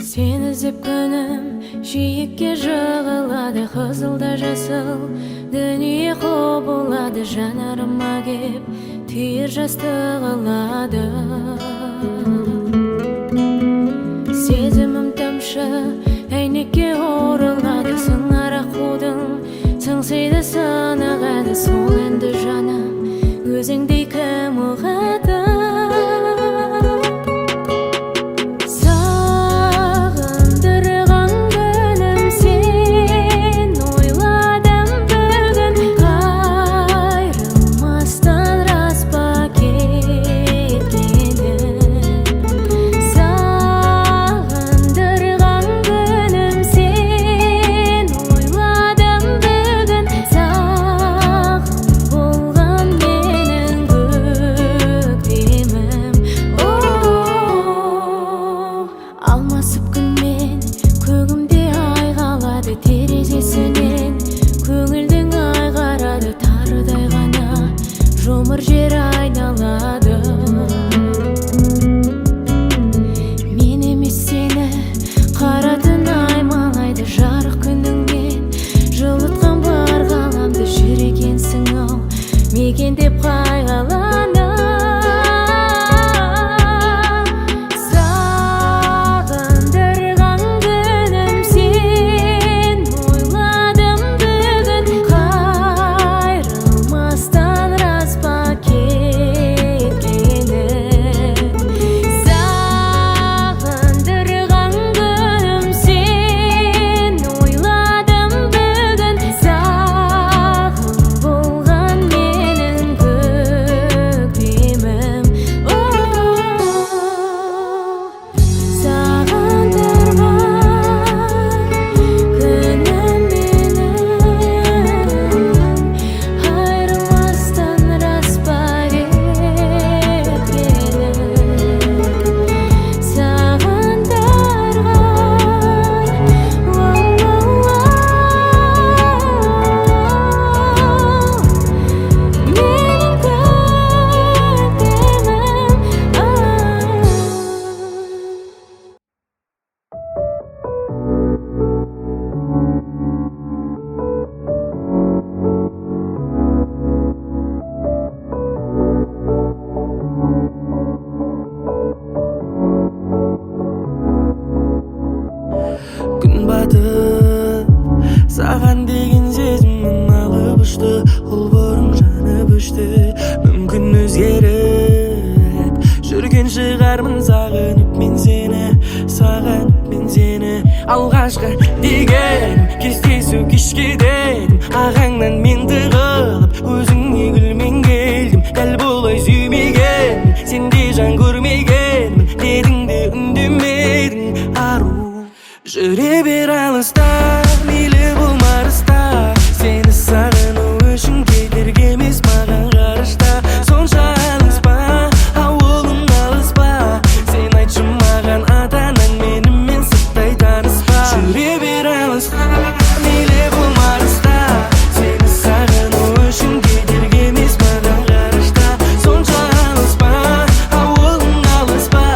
Seni іздеп күнім жиекке жығылады, қызылда жасыл дүние құбылады, жанарыма кеп түйір жасты қылады. Сезімім тамшы әйнекке орылады, сыңар аққудың сыңсиды сынығады. Сол енді жаным өзіңдей кім ұғады? Алмасып күнмен көгімде ай қалады, терезесінен көңілдің ай қарады. Тарыдай ғана жұмыр жер айналады. Мен емес сені қаратын аймалайды, жарық күніңмен жылытқан бар ғаламды. Жүрек екенсің ау мекендеп қайғыланып. Саған деген сезімнің алып ұшты, ол бұрын жанып өшті. Мүмкін өзгеріп жүрген шығармын, сағынып мен сені. Алғашқы деген кездесу кешке дедім, ағаңнан мен тығылып өзіңе гүлмен келдім. Дәл болай сүймеген, сенде жан көрмегенмін, дедің де үндемедің. Ару жүре бер алыста, мейлі болмарыста. Сені сағыну үшін кедергі емес маған ғарышта. Сонша алыспа, ауылың алыспа. Сен айтшы маған, ата-анаң менімен сырттай таныспа. Жүре бер алыста, мейлі болмарыста. Сені сағыну үшін кедергі емес маған ғарышта. Сонша алыспа, ауылың алыспа.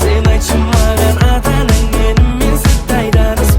Сен айтшы маған, ата-анаң менімен сырттай таныспа.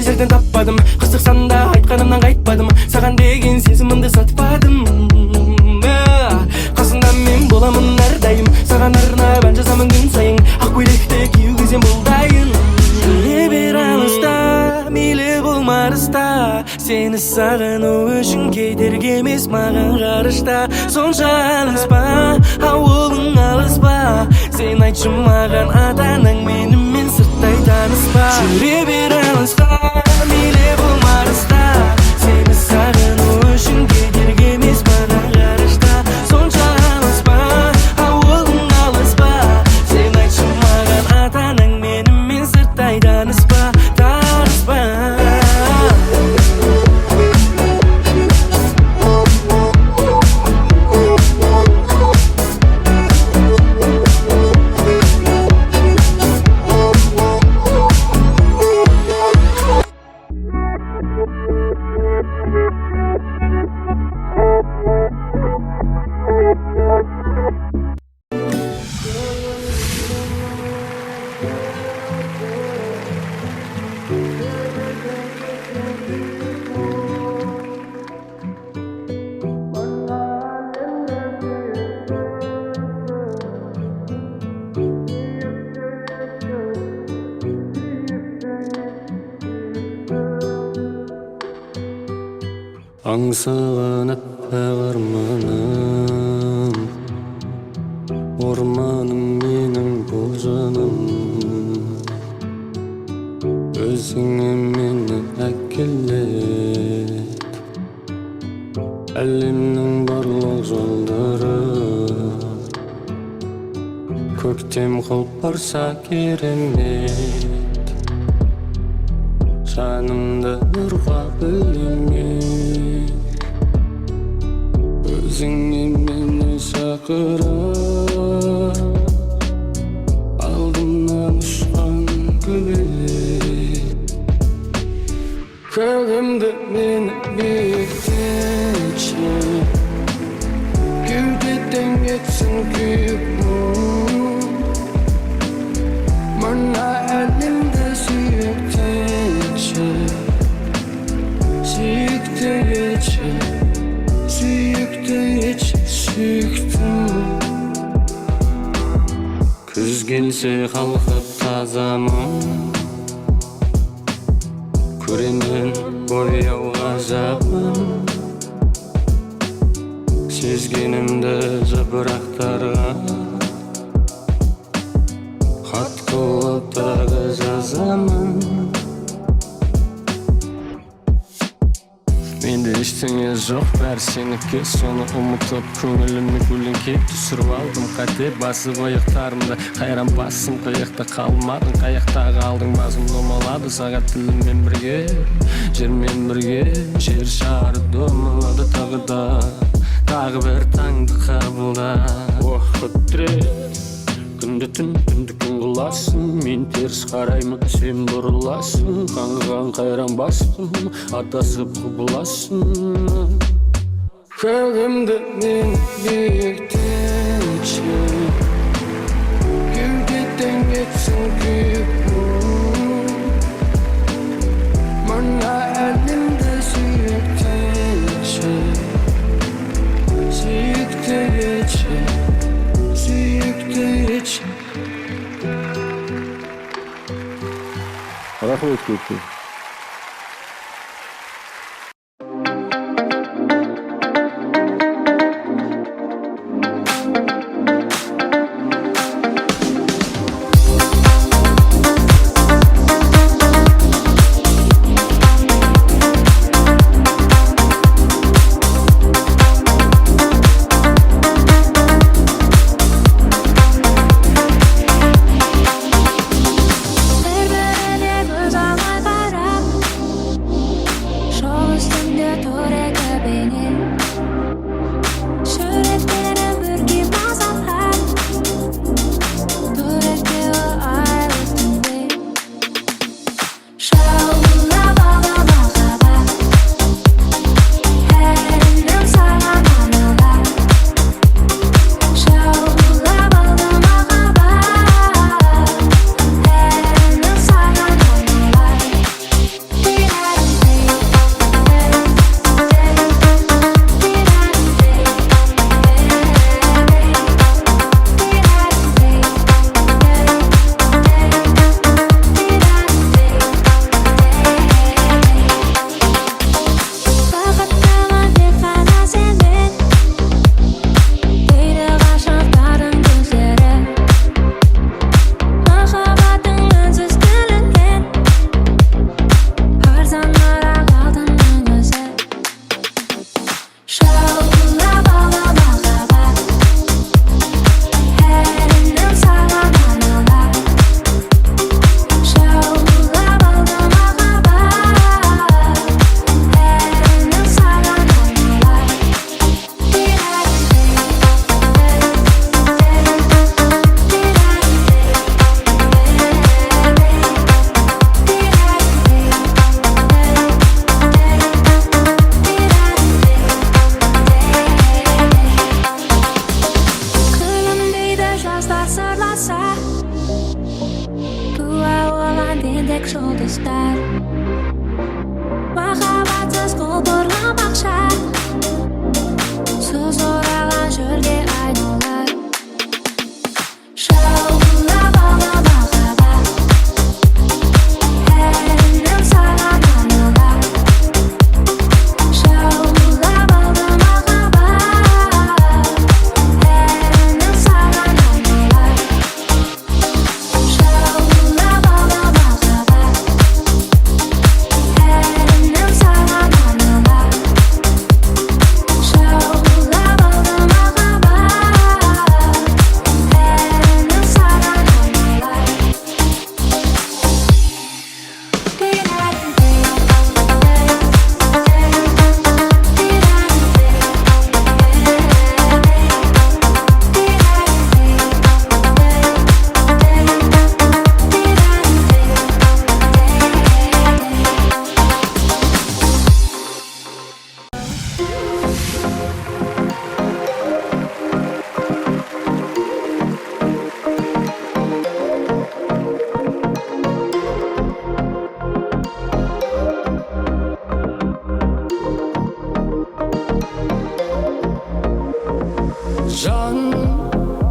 Жерден таппадым, қыстықсан да айтқанымнан қайтпадым. Саған деген сезімімді сатпадым. Қасында мен боламын әрдайым, саған арнап ән жазамын күн сайын. Ақ көйлекті киюге сен бұлдайын. Жүре бер алыста, мейлі болмарыста. Сені сағыну үшін кедергі емес маған ғарышта. Сонша алыспа, ауылың алыспа. Сен айтшы маған, ата-анаң менімен сырттай таныспа. Жүре бер алыста, мейлі болмарыста. Сені сағыну үшін кедергі емес маған ғарышта. Сонша алыспа, ауылың алыспа. Сен айтшы маған, ата-анаң менімен сырттай таныспа. Аңсаған аппақ арманым, орманым менің бұл жаным. Өзіңе мені әкелет, әлемнің барлық жолдары. Көктем қылып барса керемет, жанымды нұрға бөлемек. Өзіңе мені шақырып, алдымнан ұшқан көбелек. Көгімді мені биіктетші, кеудеден кетсін күйік мұң. Мына әлемді сүйіктетші, сүйікті етші, сүйікті етші, сүйіктім. Күз келсе қалқып тазамын, көремін бояу ғажабын. Сезгенімді жапырақтарға хат қылып тағы жазамын. Менде ештеңе жоқ, бәрі сенікі. Соны ұмытып көңіліме көлеңке түсіріп алдым. Қате басып аяқтарымда, қайран басым қияқта қалмадың. Қаяқта қалдың, басым домалады сағат тіліммен бірге, жермен бірге. Жер шары домалады тағы да, тағы бір таңды қабылда. Құдірет, күнді түн, түнді күн қыласың. Мен теріс қараймын, сен бұрыласың. Қаңғыған қайран бастым, атасып құбыласың. Көгімді мен биіктетші, кеудеден кетсін күйік мұң. Мына әлемді сүйіктетші, сүйікті етші, сүйікті етші. Рахмет көптен. Bir-birine göz almay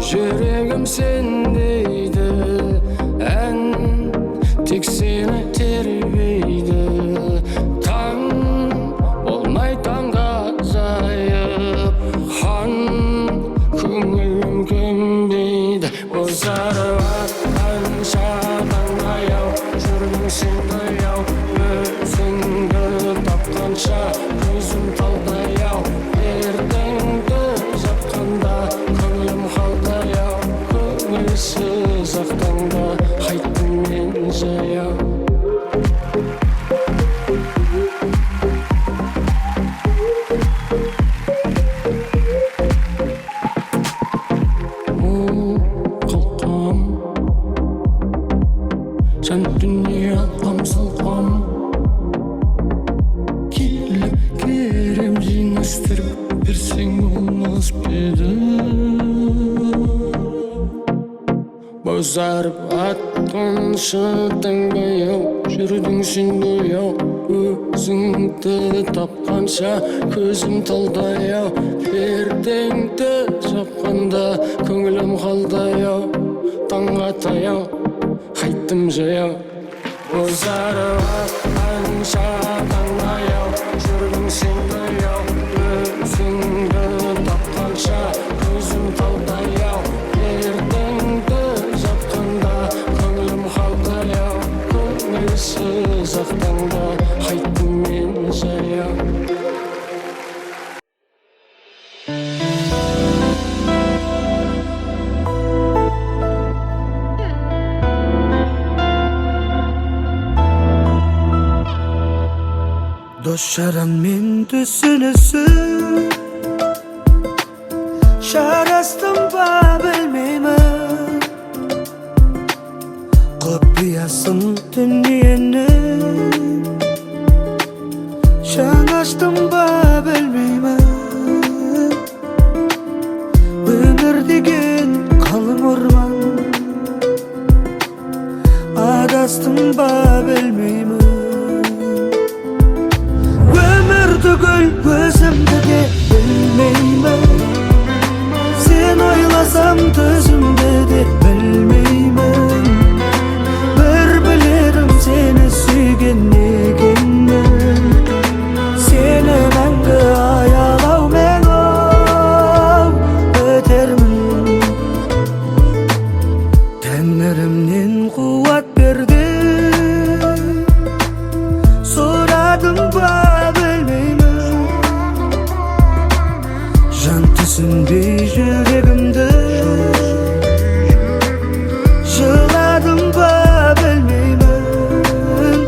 Жүрегім сендейді, ән тек сені тербейді. Таң болмай таңға жайып, хан көңілім көнбейді. Бозарып атқан шағын аяу, жүрдің сен баяу, өзіңді тапқанша көзім талдаяу. Ертеңді жатқанда көңілім қалдаяу, көңілсіз ақ таңда қайттым мен жаяу. Қалқам жан дүние алқам салқам, келіп керем жинастырып берсең болмас па еді? Бозарып атқан шатаң баяу, жүрдің сен баяу, өзіңді тапқанша көзім талдаяу. Ертеңді жапқанда көңілім қалдаяу, таңға таяу қайттым жаяу. Бозарып атқан шатаң баяу, жүрдің сен баяу, өзіңді тапқанша көзім талдаяу. Ертеңді жатқанда көңілім қалдаяу, көңілсіз ақ таңда қайттым мен жаяу. Дос жаран мен түсінісің, жарастым ба білмеймін. Құпиясын дүниенің, жаңаштым ба білмеймін. Өмір деген қалың орман, адастым ба білмеймін. Түгіл өзімді де білмеймін, сен ойласам төзімді де білмеймін. Бір білерім сені сүйген екенмін, сені мәңгі аялаумен өтермін. Тәңірімнен қуат берді, сұрадым ба түсінбей жүрегімді, жыладым ба білмеймін.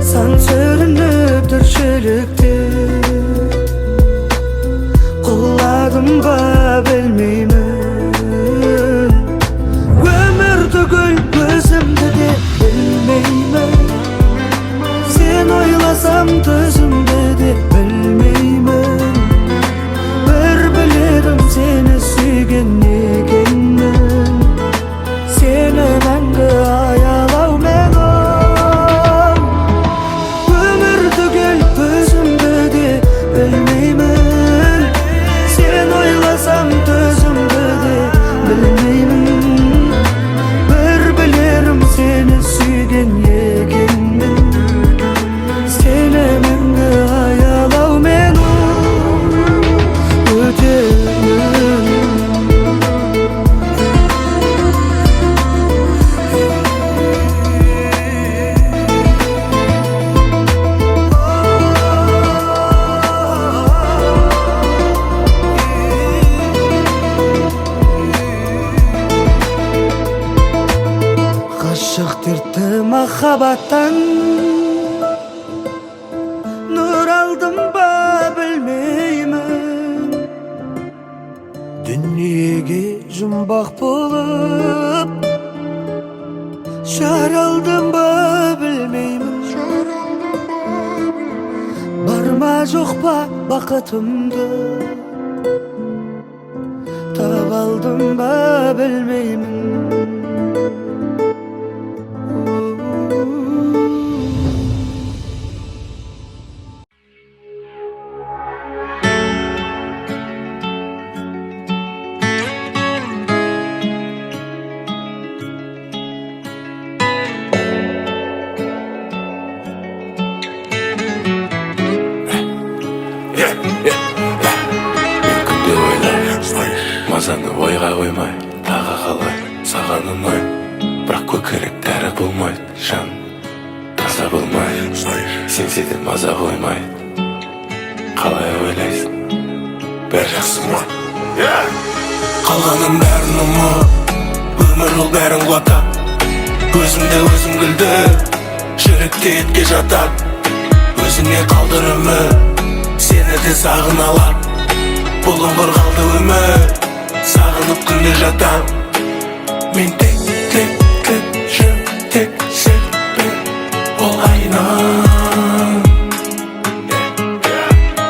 Сан сүрініп тіршілікте, құладым ба білмеймін. Өмір түгіл өзімді де білмеймін, сен ойласам төзімді де білмеймін. Сені сүйген екенмін, сені мәңгі аялаумен өмір түгел өзімді де білмеймін, сен ойласам төзімді де білмеймін. Бір білерім сені сүйген екенмін, сені мәңгі аялаумен ғашық дерті махаббаттан, нұр алдым ба білмеймін. Дүниеге жұмбақ болып жаралдым ба білмеймін. Бар ма жоқ па бақытымды таба алдым ба білмеймін. мазаны ойға қоймай тағы қалай саған ұнаймын, бірақ көкірек дәрі болмайды, жан таза болмайды. Сенсе де маза қоймайды, қалай ойлайсың, бәрі жақсы ма? Қалғанын бәрін ұмыт, өмір ол бәрін қуатады. Өзіңде өзің күлді, жүректе етке жатады. Өзіңе қалдыр үміт, сені де сағын алады. Бұлыңғыр қалды өмір, сағынып күнде жатам. Мен тек жүрек серпе ол айнам.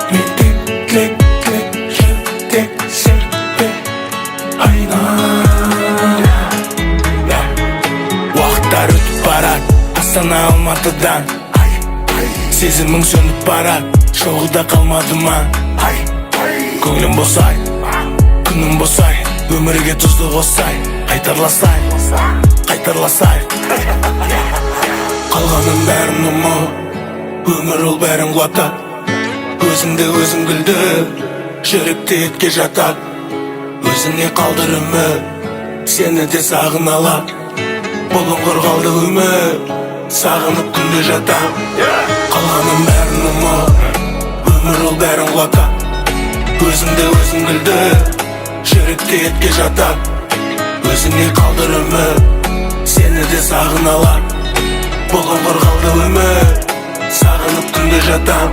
Мен тек жүрек серпе айнам. Уақыттар өтіп барады Астана Алматыдан, сезімің сөніп барады, шоғыда қалмады ма? Көңілім босай, күнім босай, өмірге тұзды қосай, қайтарласай. Қалғанын бәрін ұмыт, өмір ол бәрін қуатады. Өзіңде өзің күлді, жүректе етке жатады. Өзіңе қалдыр үміт, сені де сағын алады. Бұлыңғыр қалды өмір, сағынып күнде жатам. Қалғанын бәрін ұмыт, өмір ол бәрін қуатады. Өзіңде өзің күлді, жүректе етке жатады. Өзіңе қалдыр үміт, сені де сағын алады. Бұлыңғыр қалды өмір, сағынып күнде жатам.